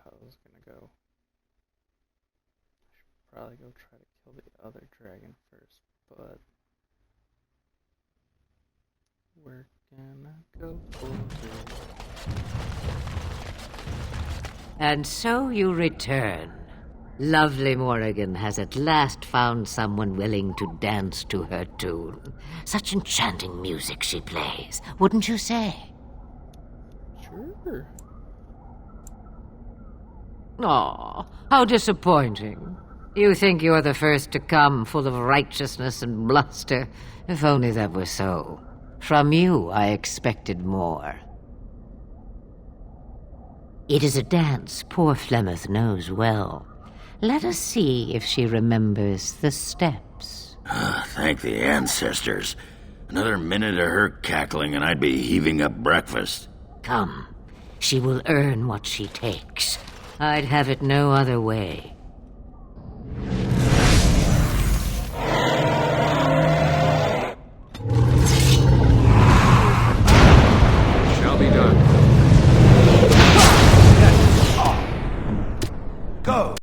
how this is gonna go. I should probably go try to kill the other dragon first, but we're gonna go for it. And so you return. Lovely Morrigan has at last found someone willing to dance to her tune. Such enchanting music she plays, wouldn't you say? Sure. Aw, how disappointing. You think you're the first to come, full of righteousness and bluster. If only that were so. From you, I expected more. It is a dance poor Flemeth knows well. Let us see if she remembers the steps. Thank the ancestors. Another minute of her cackling and I'd be heaving up breakfast. Come, she will earn what she takes. I'd have it no other way. Shall be done. Go!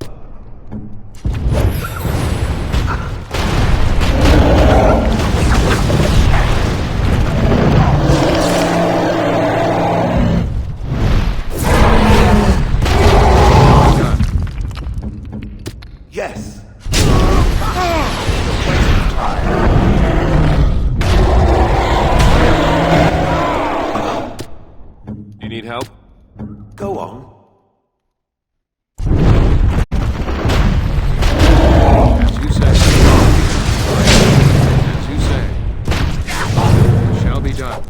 Yes! You need help? Go on. As you say. As you say. Shall be done.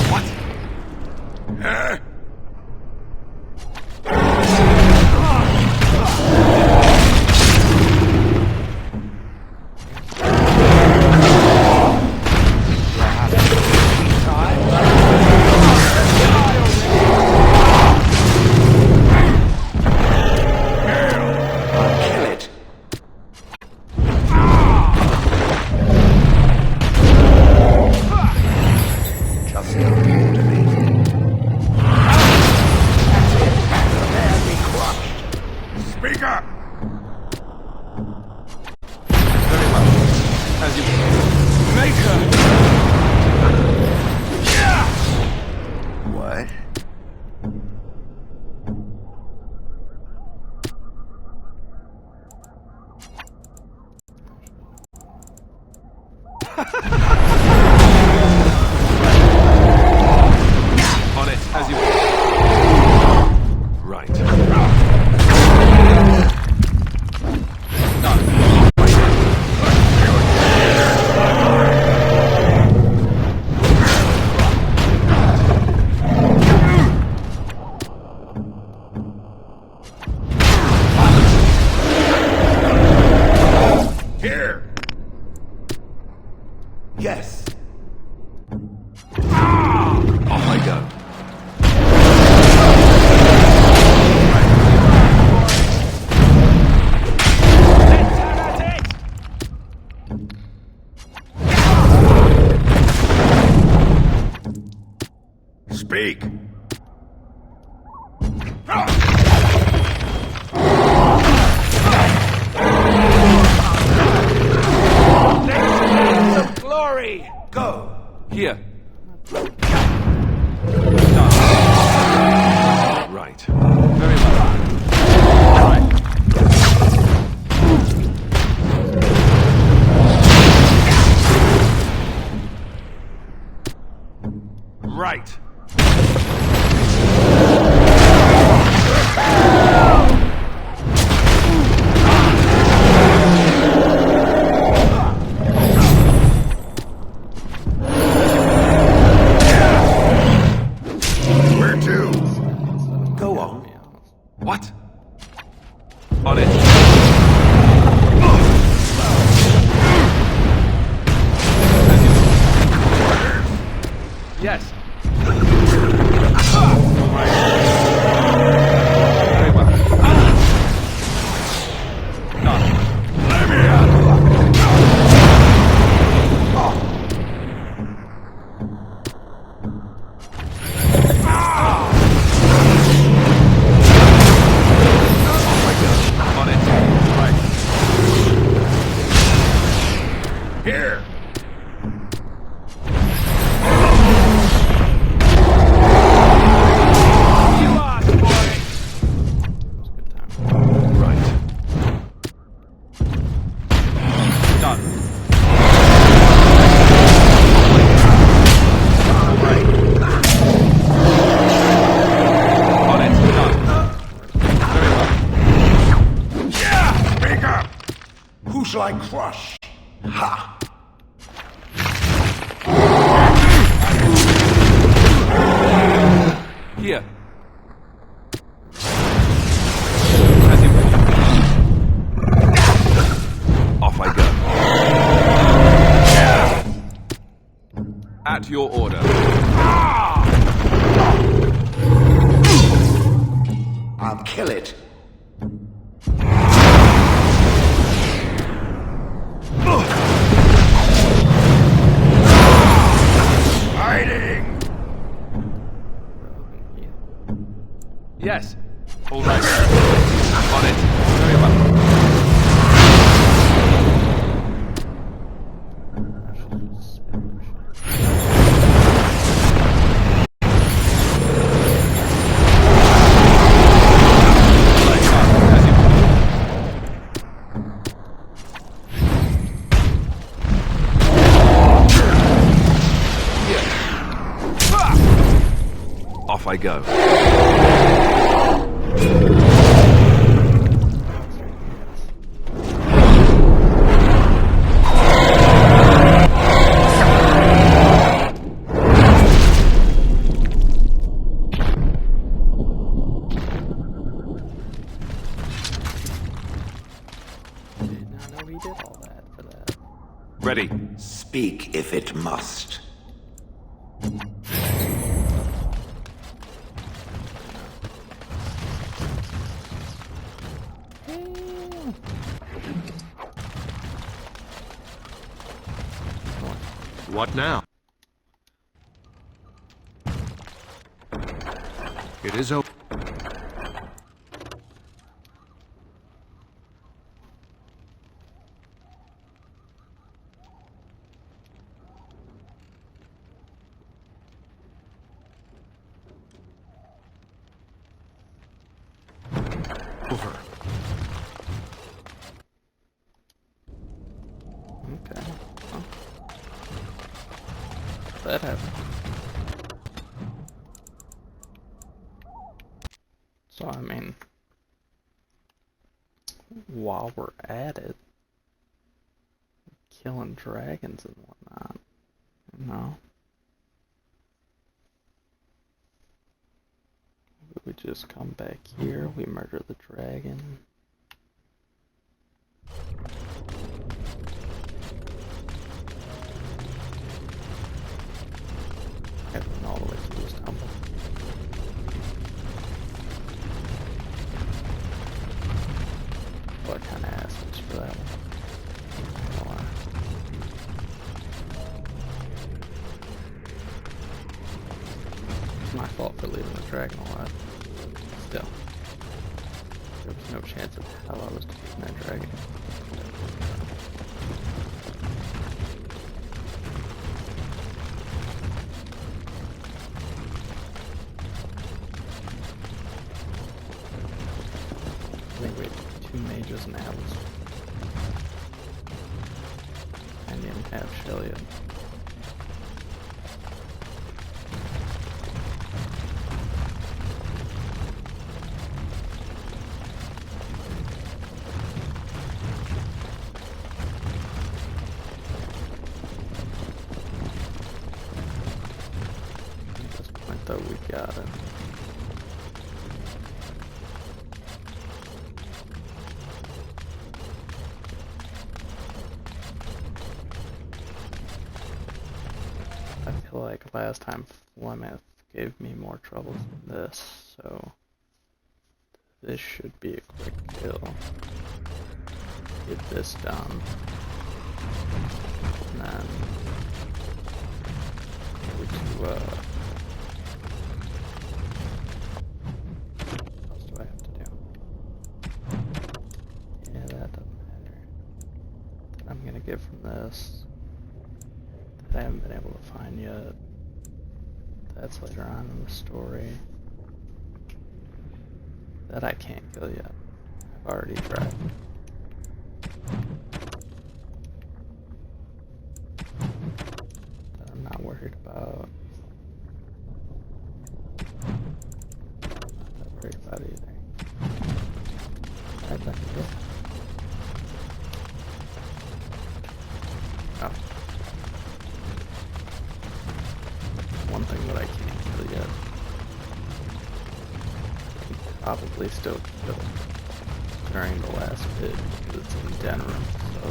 What? Huh? What? On it, as you... Right. Here! Yes! Off I go. Speak! Glory! Go! Here. Right. Very well. Right. Right. Where to? Go on. What? On it. Yes. Very well. Let me out! shall I crush? Ha! Here. As you wish. Off I go. At your order. I'll kill it. Hiding! Yes. All right. On it. Very well. Off I go. Did not know he did all that for that. Ready. Speak if it must. What now? It is open. Over. Okay. Well, that happened. So, I mean, while we're at it, killing dragons and whatnot, you know? We just come back here, we murder the dragon. Heading all the way through this temple. Well, I kinda asked this for that one. Not gonna lie. It's my fault for leaving the dragon alive. Still. There was no chance of hell I was defeating that dragon. I think we had 2 mages and Atlas. And didn't have Shell yet. At this point though, we got it. I feel like last time Flemeth gave me more trouble than this, so this should be a quick kill. Get this done. And then go to what else do I have to do? Yeah, that doesn't matter. Then I'm gonna get from this. I haven't been able to find yet. That's later on in the story. That I can't kill yet. I've already tried. That I'm not worried about. I'm not that worried about either. Alright, that's it. Oh. One thing that I can't kill yet. Probably still kill during the last bit because it's in Denram, so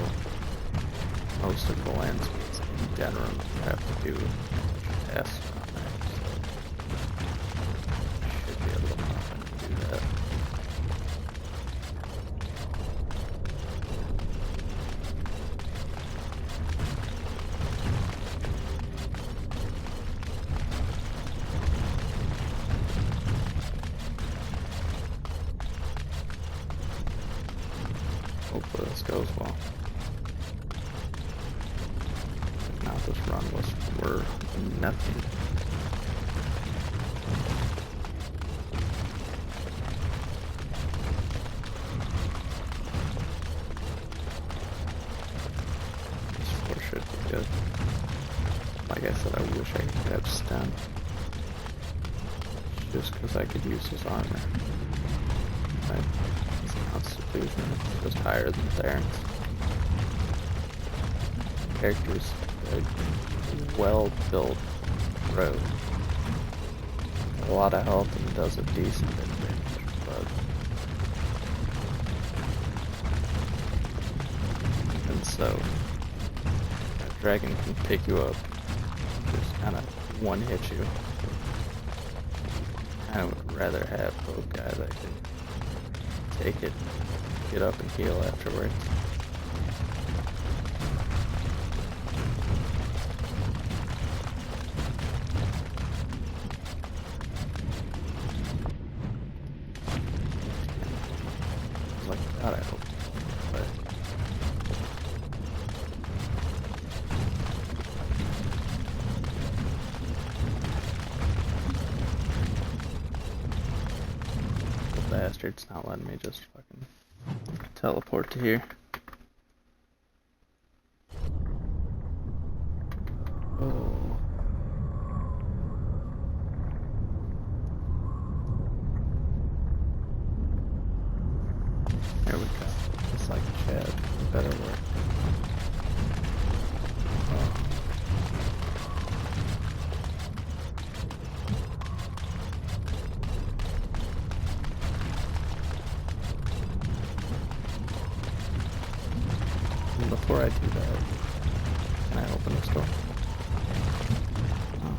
most of the land speeds in Denram you have to do tasks on there, so should be able to pop in and do that. Hopefully this goes well. If not, this run was for nothing. This 4 should be good. Like I said, I wish I could grab Sten. Just because I could use his armor. Right? Constitution is just higher than Theron's. Character's a well-built rogue. A lot of health and does a decent bit of damage, but and so a dragon can pick you up, just kind of one-hit you. I would rather have both guys that can take it, get up and heal afterwards. Like God, I hope. But the bastard's not letting me just fucking teleport to here. Oh. There we go. Just like Chad. Better work. Oh. And before I do that, can I open this door? Oh.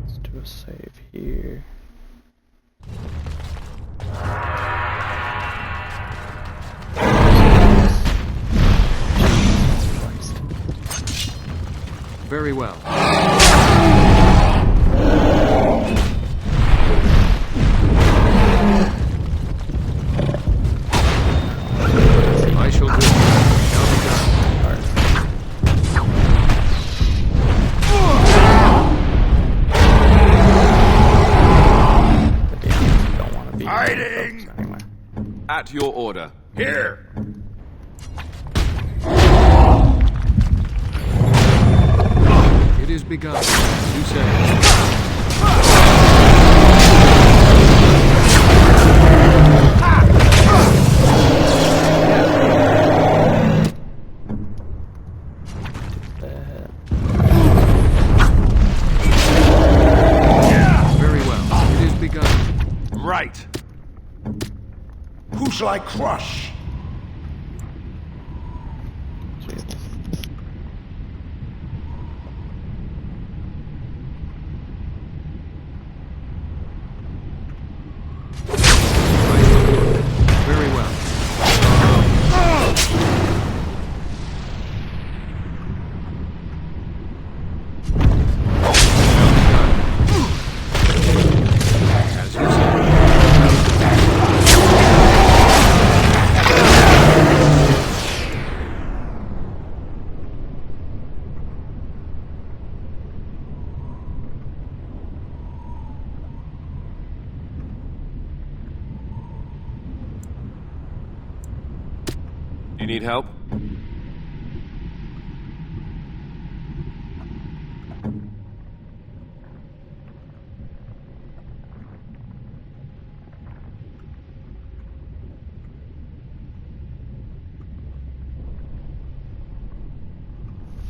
Let's do a save here. Very well. I shall do it. Shall be done. The demons don't want to be Hiding! folks anyway. At your order. Here! It is begun. You say. Very well. It is begun. Right! Who shall I crush? Jesus. Very well. As you say. You need help?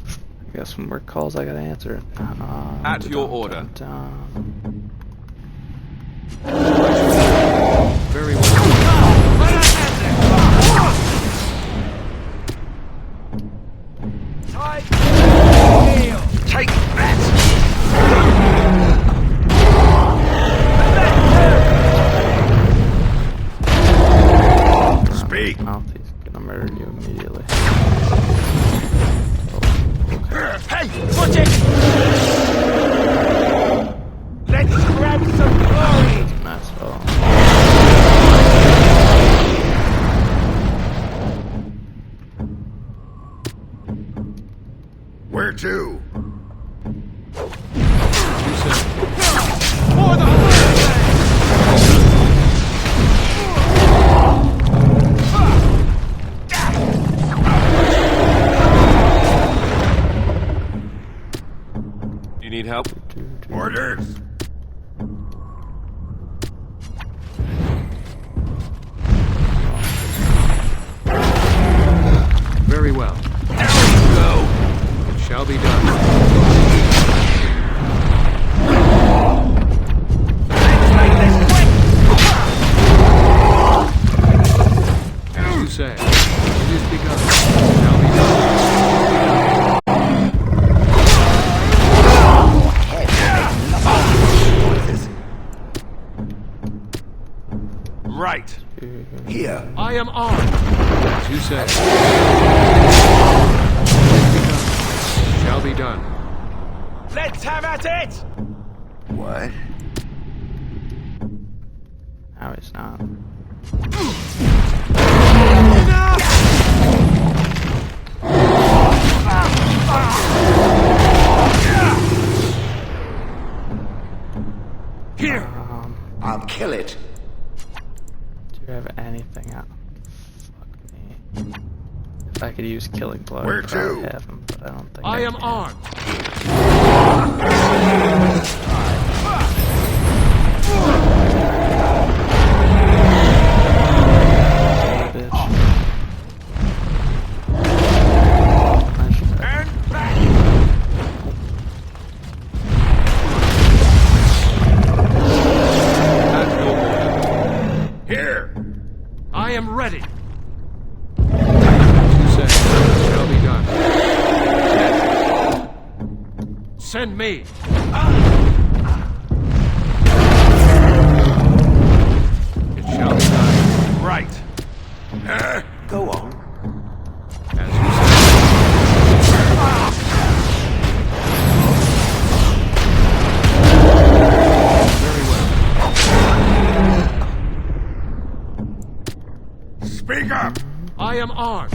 I got some more calls I gotta answer. At your order. Very Take that! Speak! He's gonna murder you immediately. Hey! Watch it! Let's grab some glory! Nice. Oh. Where to? For the You need help? Orders! Very well. There we go! It shall be done. Let's make this quick! As you say, it is begun. It shall be done. Right. Here. I am armed. As you say. It shall be done. Let's have at it! What? No, he's not. Here! I'll kill it. Do you have anything else? Fuck me. If I could use killing blow, Where I'd probably to? have him, but I don't think I am can. armed. Bitch. And back! At your order. Here! I am ready. As you say, it shall be done. Send me. It shall be done. Right. Go on. As you say. Very well. Speak up! I am armed.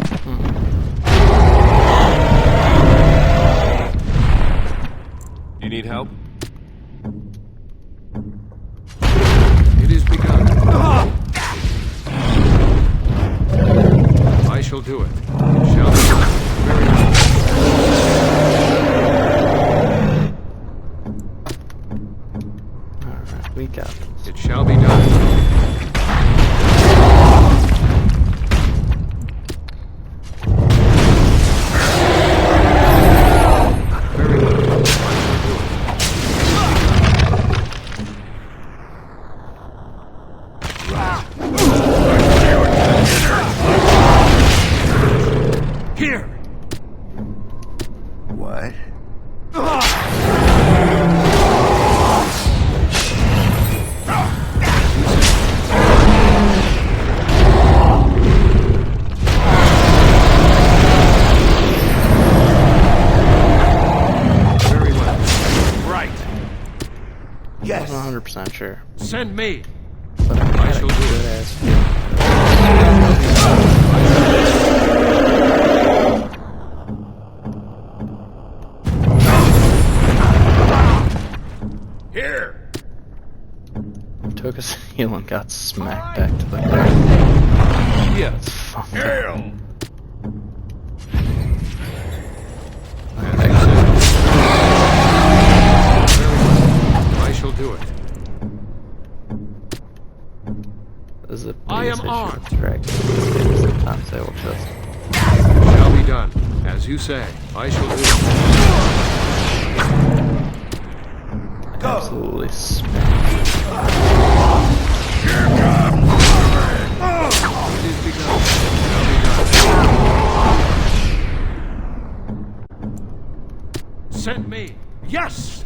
You need help? It is begun. I shall do it. It shall be done. Very well. Alright, we got this. It shall be done. Very well. I shall do it. Here! What? Very well. Right. I Yes. wasn't 100% sure, Send me. but I I got a shall do good it. ass feeling. Here. Took his heal and got smacked back to the ground. Yes. Fuck. Hail. shall do it. Is it I am issue armed. with dragons? Sometimes they will just Shall be done. As you say, I shall do it. absolutely smash. It is begun. Shall be done. Send me. Yes!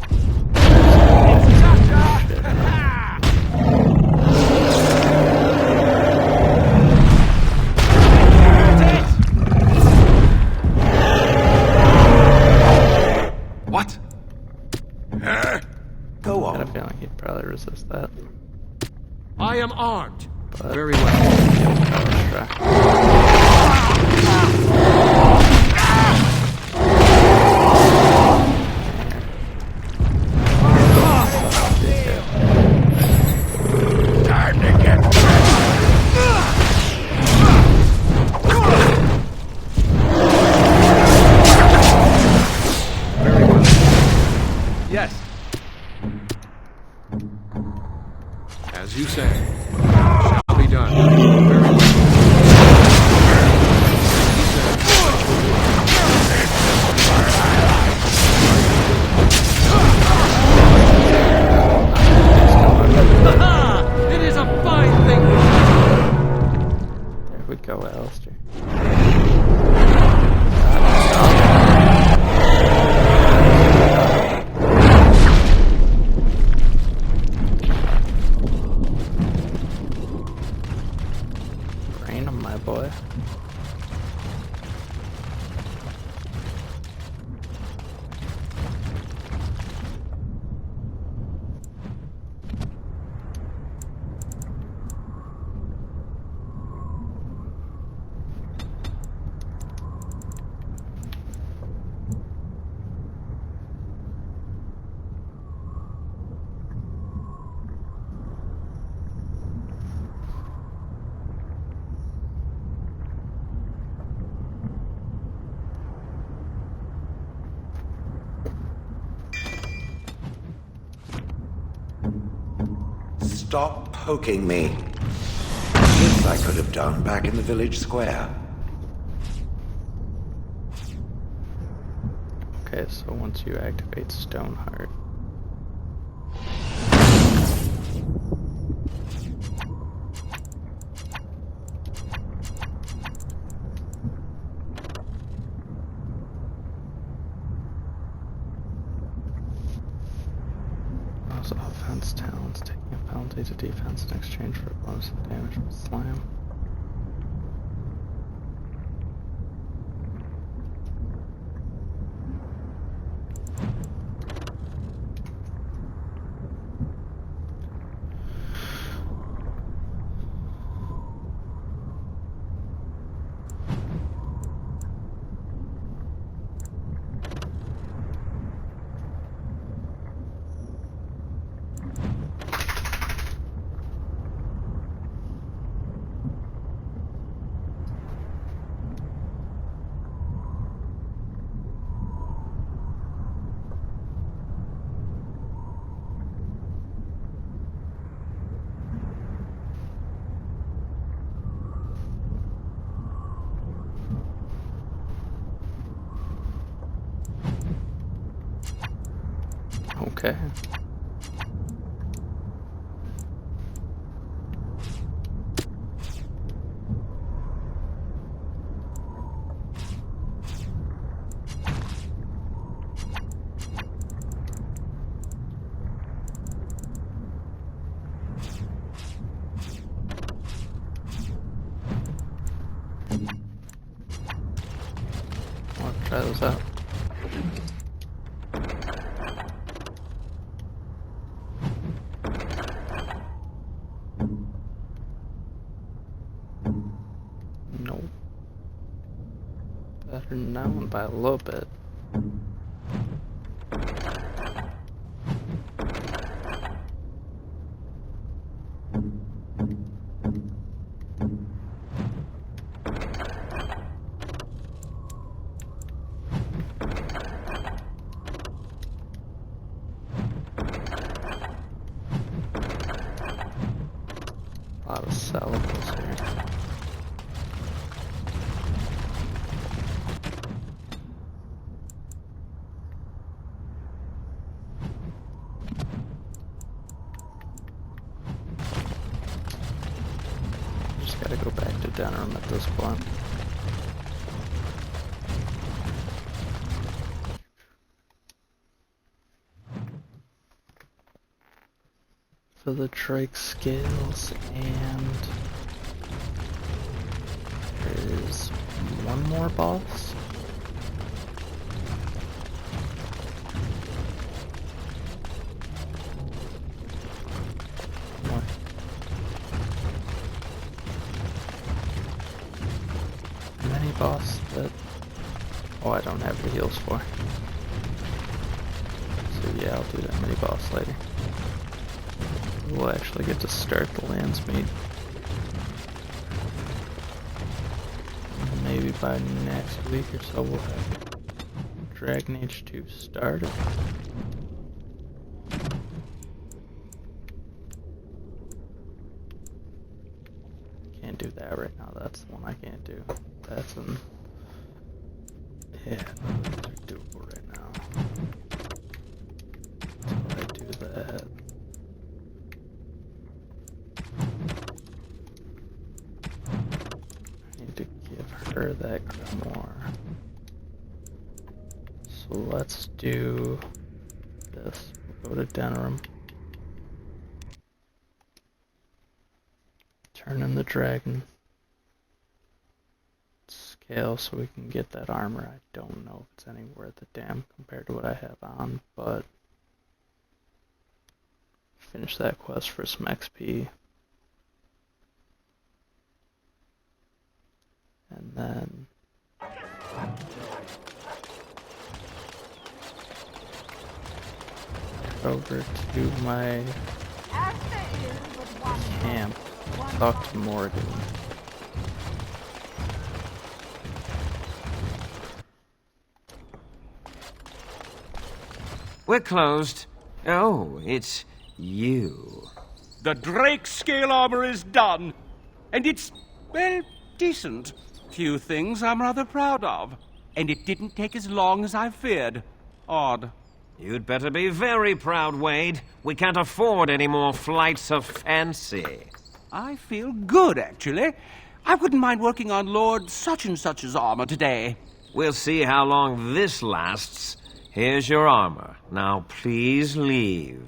What? Go I had a on. feeling he'd probably resist that. I am armed. But Very well. power strike. Time to get Very well. Yes. As you say. Shall be done. Very well. Ha! It is a fine thing. There we go, Alistair. Brain him, my boy. Stop poking me. This I could have done back in the village square. Okay, so once you activate Stoneheart, also offense talents, taking a penalty to defense in exchange for a bonus of damage from slam. Okay. I'll try those out. Nope. Better than that one by a little bit. A lot of sellables here. Just gotta go back to Denham at this point. For the Drake scales, and there is one more boss. More. Mini boss that I don't have the heals for. So yeah, I'll do that mini boss later. We'll actually get to start the lands meet. Maybe by next week or so we'll have Dragon Age 2 started. Can't do that right now, that's the one I can't do. That's an... yeah, those are doable right now. Until I do that. Her that grimoire. So let's do this. We'll go to Denham. Turn in the dragon scale so we can get that armor. I don't know if it's any worth a damn compared to what I have on, but finish that quest for some XP. And then over to my camp, talk to Morgan. We're closed. Oh, it's you. The Drake scale armor is done, and it's, well, decent. Few things I'm rather proud of. And it didn't take as long as I feared. Odd. You'd better be very proud, Wade. We can't afford any more flights of fancy. I feel good, actually. I wouldn't mind working on Lord such-and-such's armor today. We'll see how long this lasts. Here's your armor. Now please leave.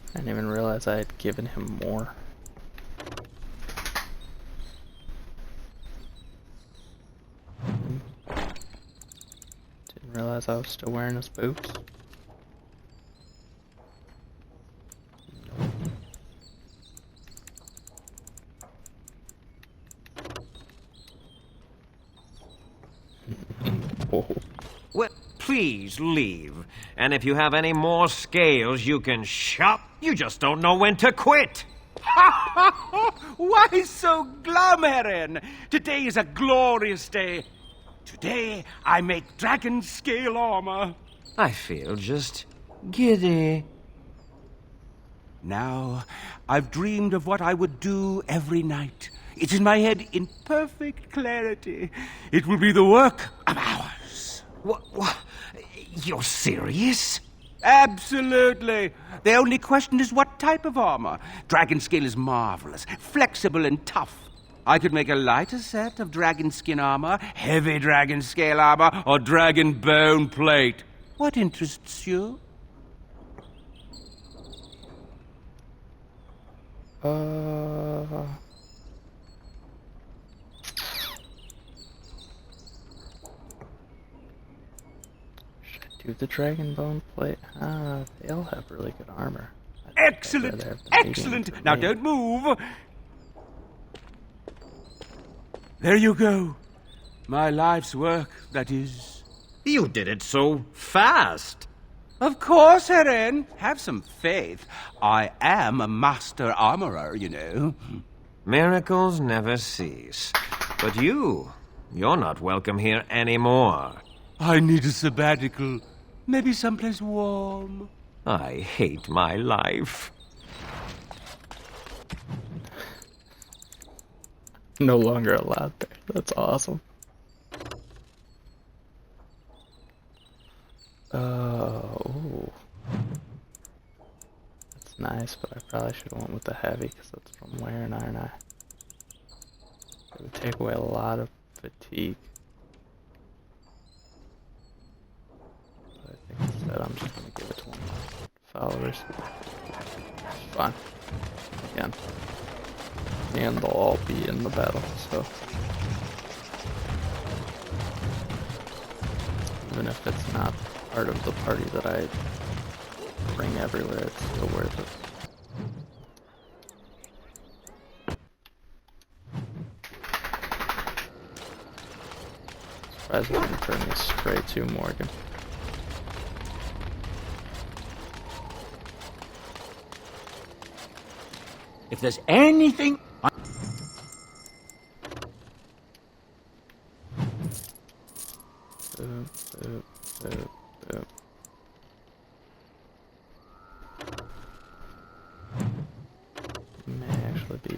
I didn't even realize I had given him more. Didn't realize I was still wearing his boots. Oh. Well, please leave. And if you have any more scales you can shop, you just don't know when to quit. Why so glum, Heron? Today is a glorious day. Today, I make dragon scale armor. I feel just giddy. Now, I've dreamed of what I would do every night. It's in my head in perfect clarity. It will be the work of hours. What? You're serious? Absolutely. The only question is what type of armor. Dragon scale is marvelous, flexible and tough. I could make a lighter set of dragon skin armor, heavy dragon scale armor, or dragon bone plate. What interests you? Should I do the dragon bone plate? They all have really good armor. Excellent! Excellent! Now don't move! There you go. My life's work, that is. You did it so fast. Of course, Heron. Have some faith. I am a master armorer, you know. Miracles never cease. But you're not welcome here anymore. I need a sabbatical. Maybe someplace warm. I hate my life. No longer allowed there. That's awesome. Ooh. That's nice, but I probably should have went with the heavy because that's what I'm wearing, aren't I? It would take away a lot of fatigue. But I think instead I'm just going to give it to one of my followers. It's fine. Again. And they'll all be in the battle, so. Even if it's not part of the party that I bring everywhere, it's still worth it. Surprised I didn't turn this spray too, Morgan. If there's anything... Boom, boom, boom, boom. May actually be.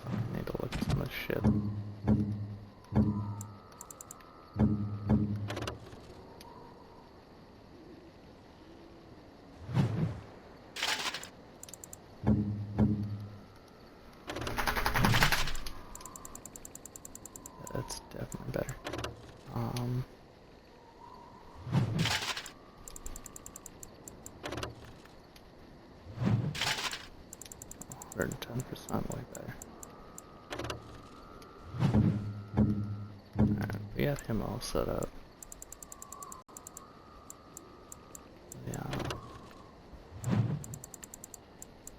I need to look at some of this shit. That's definitely better. 110% way better. Alright, we got him all set up. Yeah.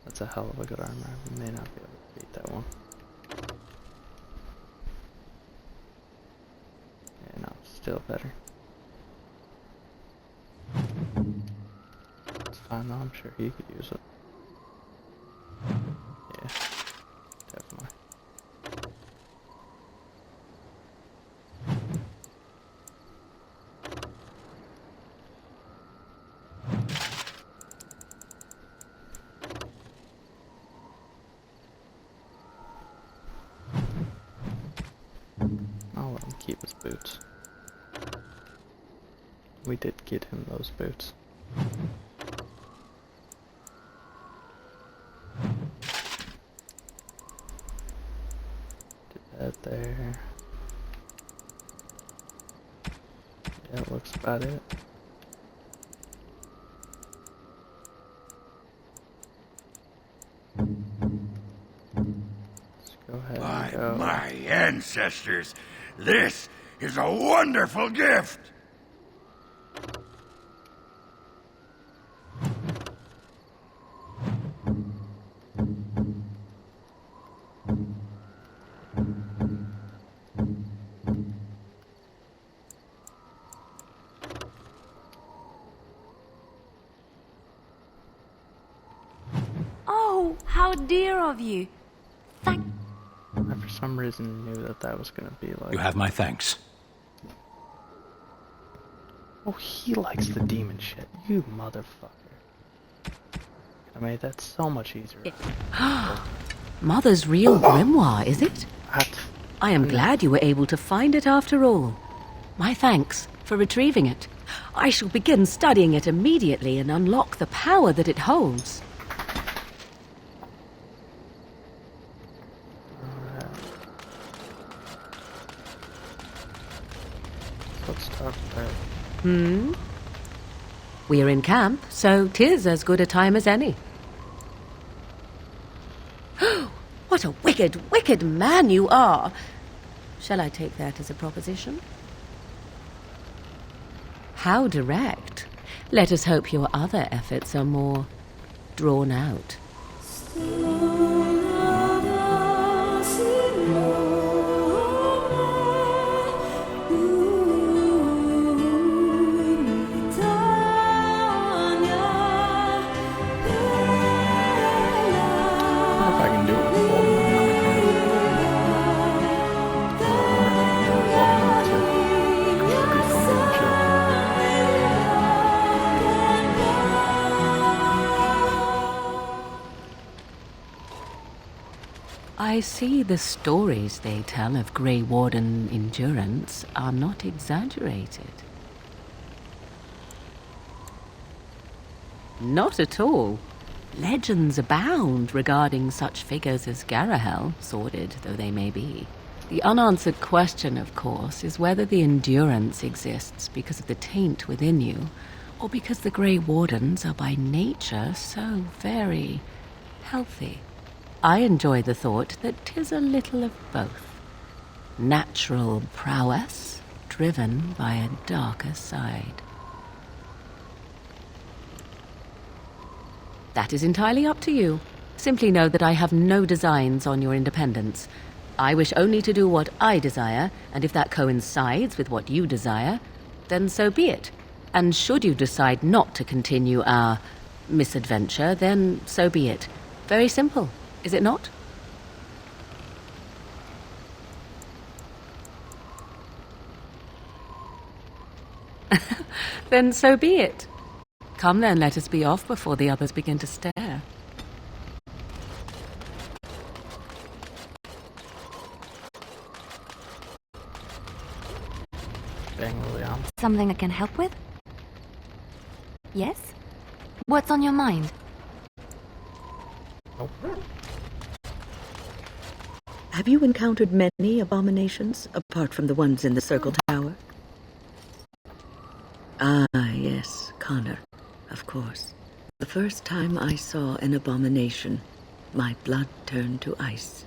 That's a hell of a good armor. I may not be able to beat that one. Yeah, no, still better. It's fine though, I'm sure he could use it. Yeah, definitely. I'll let him keep his boots. We did get him those boots. That there. Yeah, it looks about it. Let's go ahead By and go. my ancestors, this is a wonderful gift! Oh, how dear of you. Thank... I for some reason knew that that was gonna be like. You have my thanks. Oh, he likes the demon shit. You motherfucker. I made that so much easier. Mother's real grimoire, is it? What? I am glad you were able to find it after all. My thanks for retrieving it. I shall begin studying it immediately and unlock the power that it holds. Let's talk about. We are in camp, so 'tis as good a time as any. What a wicked, wicked man you are! Shall I take that as a proposition? How direct. Let us hope your other efforts are more drawn out. If I can do it with full I see the stories they tell of Grey Warden endurance are not exaggerated. Not at all. Legends abound regarding such figures as Garahel, sordid though they may be. The unanswered question, of course, is whether the endurance exists because of the taint within you, or because the Grey Wardens are by nature so very healthy. I enjoy the thought that 'tis a little of both. Natural prowess, driven by a darker side. That is entirely up to you. Simply know that I have no designs on your independence. I wish only to do what I desire, and if that coincides with what you desire, then so be it. And should you decide not to continue our misadventure, then so be it. Very simple, is it not? Then so be it. Come then, let us be off before the others begin to stare. Dang, Lilian. Something I can help with? Yes? What's on your mind? Nope. Have you encountered many abominations, apart from the ones in the Circle Tower? Ah, yes, Connor, of course. The first time I saw an abomination, my blood turned to ice.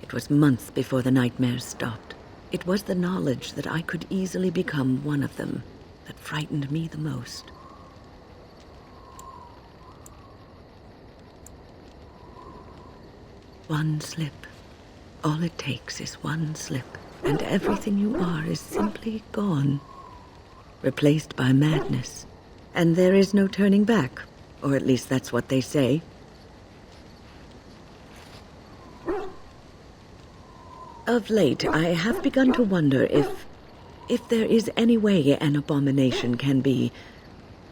It was months before the nightmares stopped. It was the knowledge that I could easily become one of them that frightened me the most. One slip. All it takes is one slip, and everything you are is simply gone. Replaced by madness. And there is no turning back, or at least that's what they say. Of late, I have begun to wonder if there is any way an abomination can be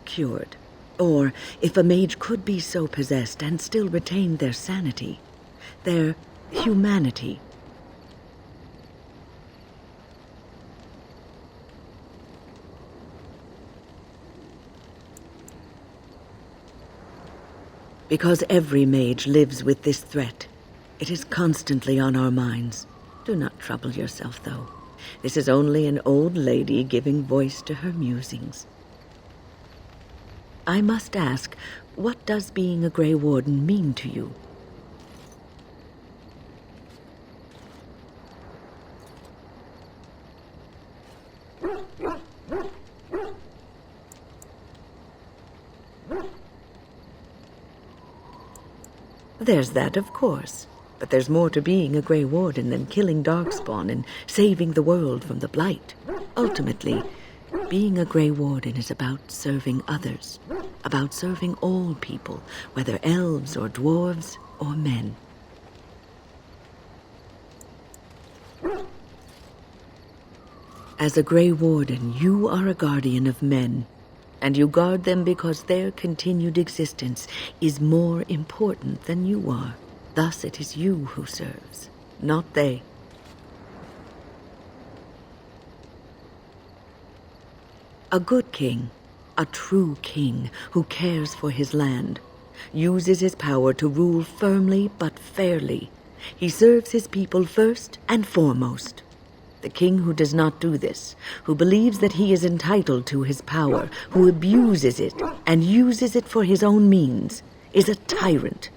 cured, or if a mage could be so possessed and still retain their sanity, their humanity. Because every mage lives with this threat. It is constantly on our minds. Do not trouble yourself, though. This is only an old lady giving voice to her musings. I must ask, what does being a Grey Warden mean to you? There's that, of course. But there's more to being a Grey Warden than killing Darkspawn and saving the world from the Blight. Ultimately, being a Grey Warden is about serving others. About serving all people, whether elves or dwarves or men. As a Grey Warden, you are a guardian of men. And you guard them because their continued existence is more important than you are. Thus it is you who serves, not they. A good king, a true king who cares for his land, uses his power to rule firmly but fairly. He serves his people first and foremost. The king who does not do this, who believes that he is entitled to his power, who abuses it and uses it for his own means, is a tyrant.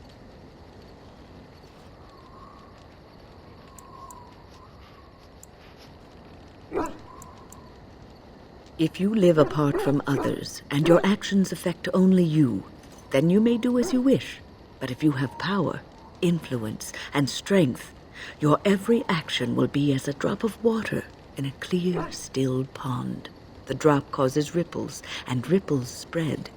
If you live apart from others and your actions affect only you, then you may do as you wish. But if you have power, influence, and strength, your every action will be as a drop of water in a clear, still pond. The drop causes ripples, and ripples spread.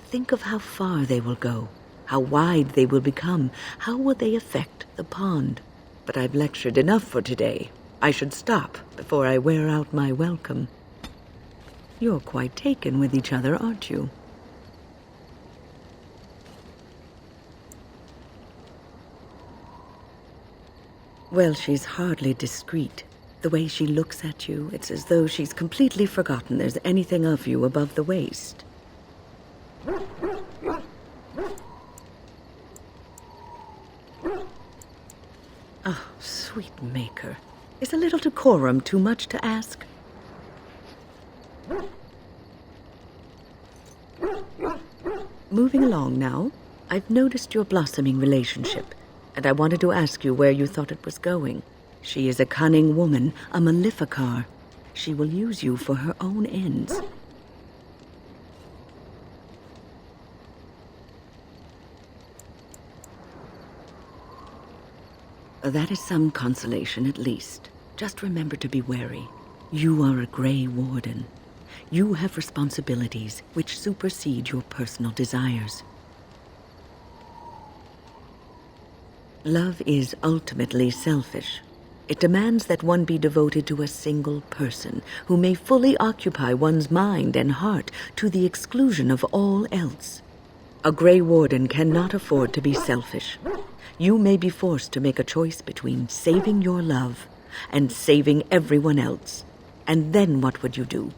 Think of how far they will go, how wide they will become, how will they affect the pond. But I've lectured enough for today. I should stop before I wear out my welcome. You're quite taken with each other, aren't you? Well, she's hardly discreet. The way she looks at you, it's as though she's completely forgotten there's anything of you above the waist. Oh, sweet maker. Is a little decorum too much to ask? Moving along now, I've noticed your blossoming relationship, and I wanted to ask you where you thought it was going. She is a cunning woman, a Maleficar. She will use you for her own ends. That is some consolation, at least. Just remember to be wary. You are a Grey Warden. You have responsibilities which supersede your personal desires. Love is ultimately selfish. It demands that one be devoted to a single person who may fully occupy one's mind and heart to the exclusion of all else. A Grey Warden cannot afford to be selfish. You may be forced to make a choice between saving your love and saving everyone else. And then what would you do?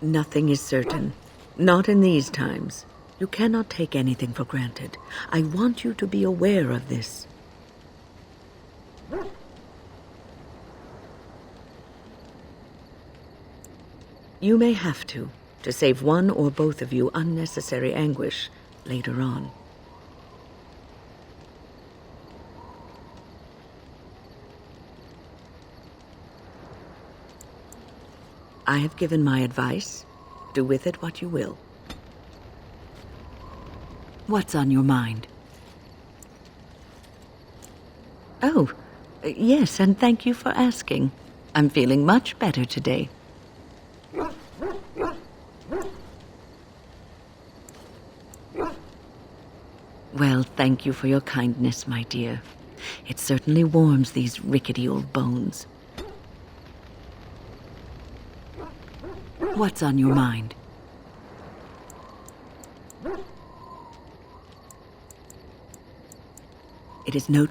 Nothing is certain. Not in these times. You cannot take anything for granted. I want you to be aware of this. You may have to save one or both of you unnecessary anguish later on. I have given my advice. Do with it what you will. What's on your mind? Oh, yes, and thank you for asking. I'm feeling much better today. Well, thank you for your kindness, my dear. It certainly warms these rickety old bones. What's on your mind? It is no...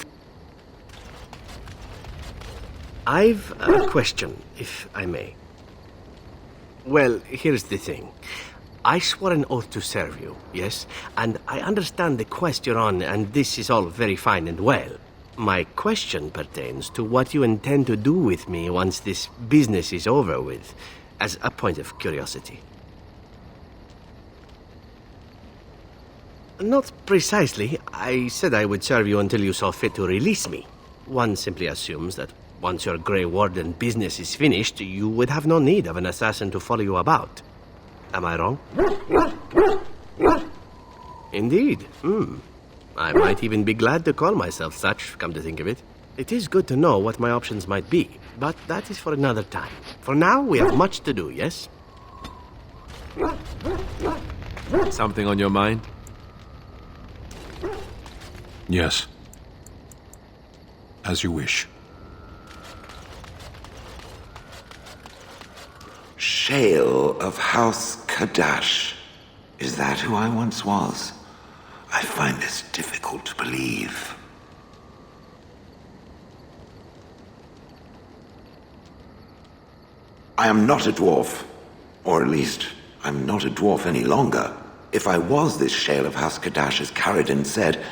I've a question, if I may. Well, here's the thing. I swore an oath to serve you, yes? And I understand the quest you're on, and this is all very fine and well. My question pertains to what you intend to do with me once this business is over with, as a point of curiosity. Not precisely. I said I would serve you until you saw fit to release me. One simply assumes that once your Grey Warden business is finished, you would have no need of an assassin to follow you about. Am I wrong? Indeed. I might even be glad to call myself such, come to think of it. It is good to know what my options might be, but that is for another time. For now, we have much to do, yes? Something on your mind? Yes. As you wish. Shale of House Kadash. Is that who I once was? I find this difficult to believe. I am not a dwarf. Or at least, I'm not a dwarf any longer. If I was this Shale of House Kadash, as Caridin said,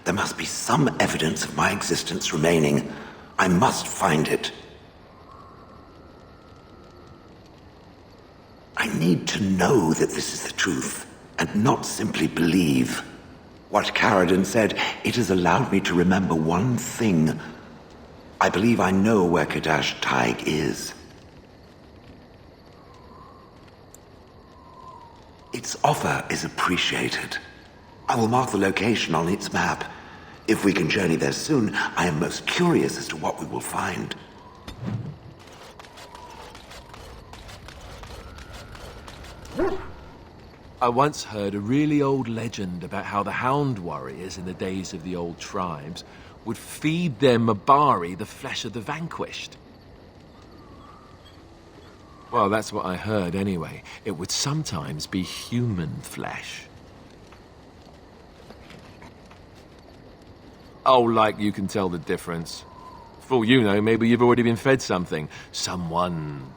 there must be some evidence of my existence remaining. I must find it. I need to know that this is the truth, and not simply believe. What Caridin said, it has allowed me to remember one thing. I believe I know where Kadash Taig is. Its offer is appreciated. I will mark the location on its map. If we can journey there soon, I am most curious as to what we will find. I once heard a really old legend about how the Hound Warriors in the days of the old tribes would feed their Mabari the flesh of the vanquished. Well, that's what I heard anyway. It would sometimes be human flesh. Oh, like you can tell the difference. For all you know, maybe you've already been fed something. Someone.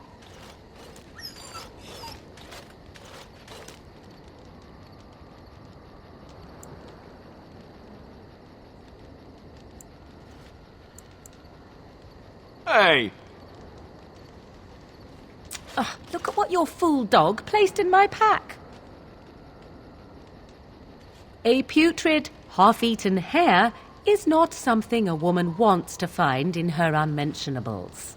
Hey! Ugh, look at what your fool dog placed in my pack. A putrid, half-eaten hare is not something a woman wants to find in her unmentionables.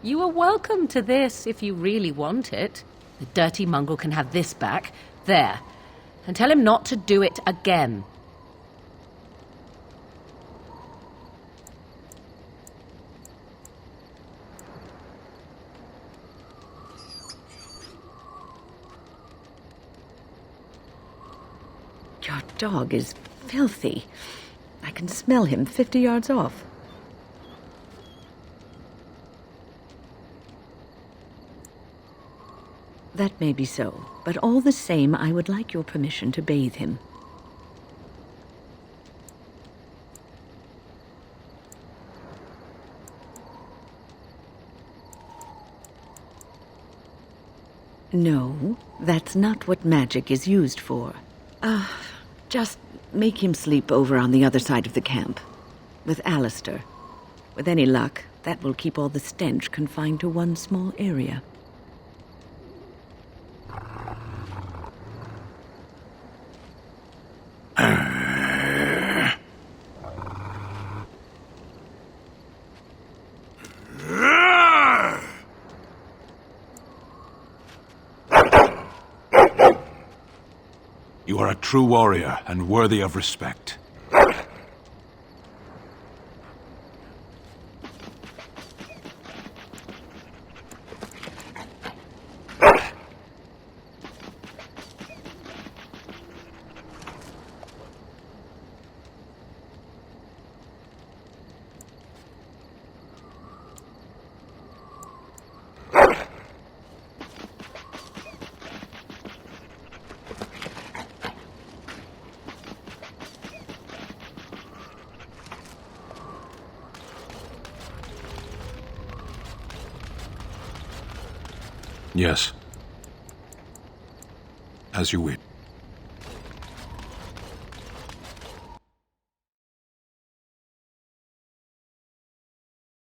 You are welcome to this if you really want it. The dirty mongrel can have this back. There. And tell him not to do it again. Your dog is filthy. I can smell him 50 yards off. That may be so, but all the same, I would like your permission to bathe him. No, that's not what magic is used for. Just make him sleep over on the other side of the camp, with Alistair. With any luck, that will keep all the stench confined to one small area. You are a true warrior and worthy of respect. Yes. As you wish.